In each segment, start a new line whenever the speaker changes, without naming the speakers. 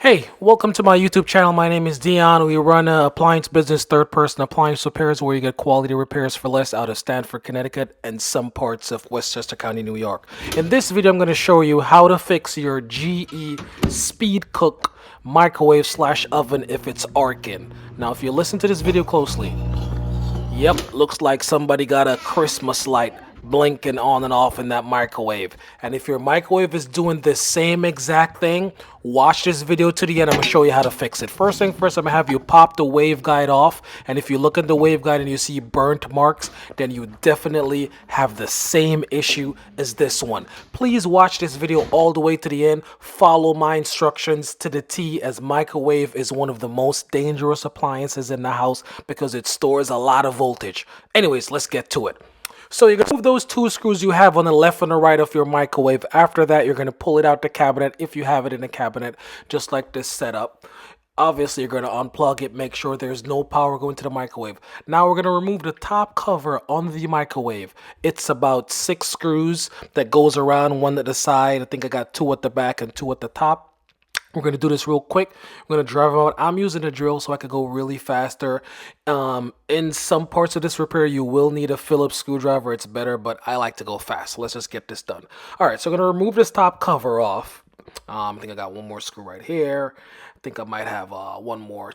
Hey, welcome to my YouTube channel. My name is Dion. We run an appliance business, third-person appliance repairs, where you get quality repairs for less out of Stamford, Connecticut, and some parts of Westchester County, New York. In this video, I'm going to show you how to fix your GE Speed Cook microwave slash oven if it's arcing. Now, if you listen to this video closely, yep, looks like somebody got a Christmas light blinking on and off in that microwave. And if your microwave is doing the same exact thing, watch this video to the end. I'm going to show you how to fix it. First thing first, I'm going to have you pop the waveguide off. And if you look at the waveguide and you see burnt marks, then you definitely have the same issue as this one. Please watch this video all the way to the end. Follow my instructions to the T, as microwave is one of the most dangerous appliances in the house because it stores a lot of voltage. Anyways, let's get to it. So you're going to move those two screws you have on the left and the right of your microwave. After that, you're going to pull it out the cabinet if you have it in the cabinet, just like this setup. Obviously, you're going to unplug it, make sure there's no power going to the microwave. Now we're going to remove the top cover on the microwave. It's about 6 screws that goes around, one at the side. I think I got 2 at the back and 2 at the top. We're going to do this real quick. We're going to drive out. I'm using a drill so I could go really faster. In some parts of this repair, you will need a Phillips screwdriver. It's better, but I like to go fast. So let's just get this done. All right, so I'm going to remove this top cover off. I think I got one more screw right here. I think I might have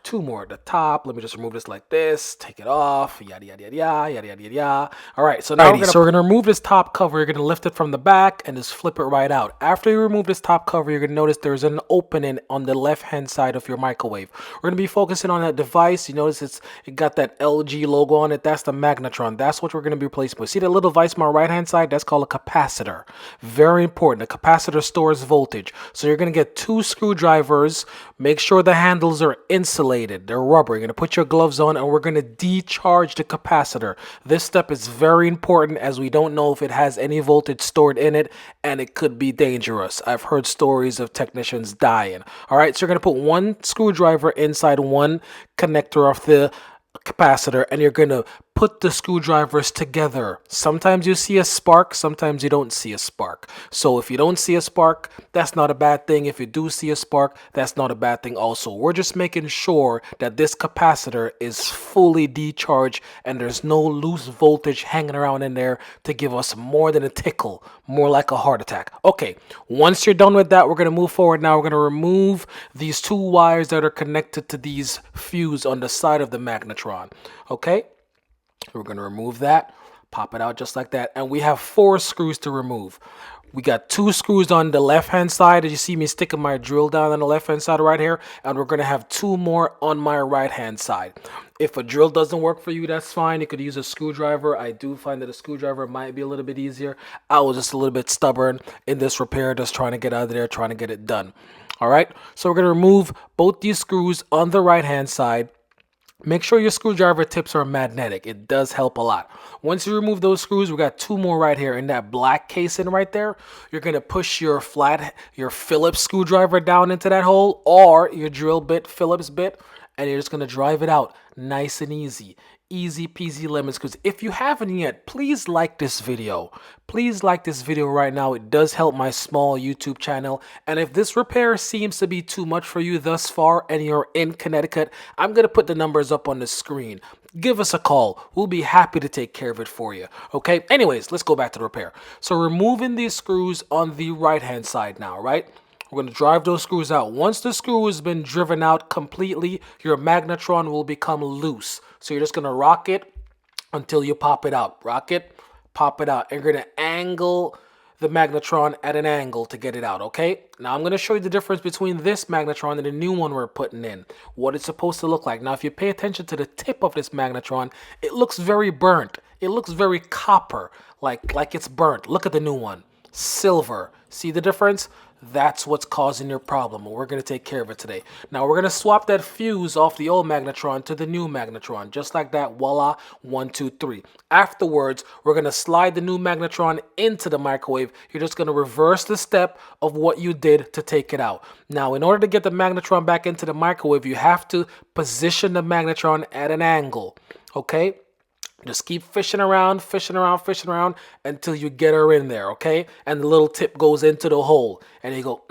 two more at the top. Let me just remove this like this. Take it off. Yada, yada, yada, yada, yada, yada, yada. All right, so now we're going to remove this top cover. You're going to lift it from the back and just flip it right out. After you remove this top cover, you're going to notice there's an opening on the left-hand side of your microwave. We're going to be focusing on that device. You notice it got that LG logo on it. That's the Magnetron. That's what we're going to be replacing with. See that little device on my right-hand side? That's called a capacitor. Very important. A capacitor stores voltage. So you're going to get 2 screwdrivers. Make sure the handles are insulated. They're rubber. You're going to put your gloves on and we're going to decharge the capacitor. This step is very important as we don't know if it has any voltage stored in it and it could be dangerous. I've heard stories of technicians dying. All right, so you're going to put 1 screwdriver inside 1 connector of the capacitor and you're going to put the screwdrivers together. Sometimes you see a spark, sometimes you don't see a spark. So if you don't see a spark, that's not a bad thing. If you do see a spark, that's not a bad thing also. We're just making sure that this capacitor is fully decharged and there's no loose voltage hanging around in there to give us more than a tickle, more like a heart attack. Okay, once you're done with that, we're going to move forward. Now we're going to remove these 2 wires that are connected to these fuse on the side of the Magnetron. Okay? We're going to remove that, pop it out just like that. And we have 4 screws to remove. We got 2 screws on the left-hand side, as you see me sticking my drill down on the left-hand side right here. And we're going to have 2 more on my right-hand side. If a drill doesn't work for you, that's fine. You could use a screwdriver. I do find that a screwdriver might be a little bit easier. I was just a little bit stubborn in this repair, just trying to get out of there, trying to get it done. All right, so we're going to remove both these screws on the right-hand side. Make sure your screwdriver tips are magnetic. It does help a lot. Once you remove those screws, we got 2 more right here in that black casing right there. You're going to push your Phillips screwdriver down into that hole, or your drill bit, Phillips bit, and you're just going to drive it out nice and easy. Easy peasy lemons. Because if you haven't yet, please like this video. Please like this video right now. It does help my small YouTube channel. And if this repair seems to be too much for you thus far and you're in Connecticut, I'm going to put the numbers up on the screen. Give us a call. We'll be happy to take care of it for you. Okay? Anyways, let's go back to the repair. So removing these screws on the right-hand side now, right? We're going to drive those screws out. Once the screw has been driven out completely, your Magnetron will become loose. So you're just going to rock it until you pop it out. Rock it, pop it out. And you're going to angle the Magnetron at an angle to get it out, okay? Now I'm going to show you the difference between this Magnetron and the new one we're putting in. What it's supposed to look like. Now if you pay attention to the tip of this Magnetron, it looks very burnt. It looks very copper, like it's burnt. Look at the new one. Silver. See the difference? That's what's causing your problem, and we're going to take care of it today. Now, we're going to swap that fuse off the old Magnetron to the new Magnetron. Just like that, voila, 1, 2, 3. Afterwards, we're going to slide the new Magnetron into the microwave. You're just going to reverse the step of what you did to take it out. Now, in order to get the Magnetron back into the microwave, you have to position the Magnetron at an angle, okay? Just keep fishing around until you get her in there, okay? And the little tip goes into the hole. And you go,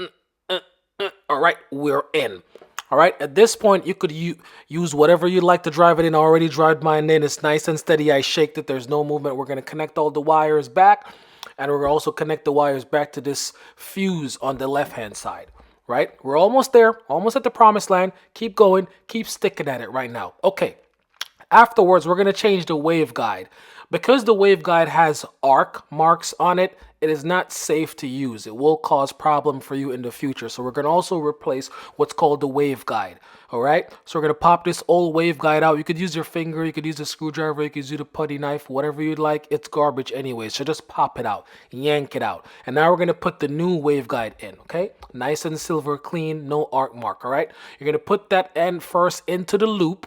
All right, we're in. All right, at this point, you could use whatever you'd like to drive it in. I already drive mine in. It's nice and steady. I shaked it. There's no movement. We're going to connect all the wires back, and we're going to also connect the wires back to this fuse on the left-hand side. Right, we're almost there, almost at the promised land. Keep going, keep sticking at it right now. Okay, afterwards, we're going to change the waveguide. Because the waveguide has arc marks on it, it is not safe to use. It will cause problem for you in the future. So we're going to also replace what's called the waveguide. All right, so we're going to pop this old waveguide out. You could use your finger, you could use a screwdriver, you could use a putty knife, whatever you'd like. It's garbage anyway, so just pop it out, yank it out. And now we're going to put the new waveguide in, okay? Nice and silver clean, no arc mark, all right? You're going to put that end first into the loop.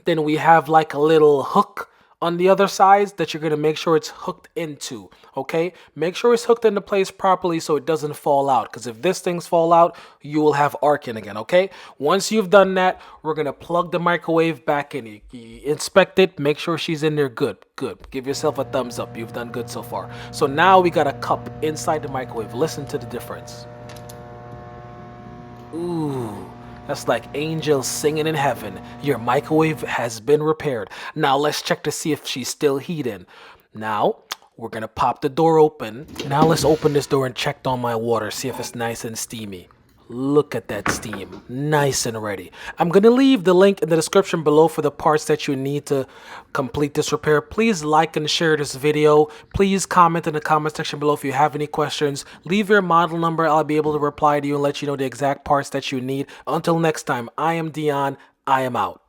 Then we have like a little hook on the other side that you're going to make sure it's hooked into, okay? Make sure it's hooked into place properly so it doesn't fall out, because if this thing's fall out, you will have arcing again, okay? Once you've done that, we're going to plug the microwave back in. You inspect it, make sure she's in there good. Give yourself a thumbs up. You've done good so far. So now we got a cup inside the microwave. Listen to the difference. Ooh. That's like angels singing in heaven. Your microwave has been repaired. Now let's check to see if she's still heating. Now, we're going to pop the door open. Now let's open this door and check on my water. See if it's nice and steamy. Look at that steam. Nice and ready. I'm going to leave the link in the description below for the parts that you need to complete this repair. Please like and share this video. Please comment in the comment section below if you have any questions. Leave your model number. I'll be able to reply to you and let you know the exact parts that you need. Until next time, I am Dion. I am out.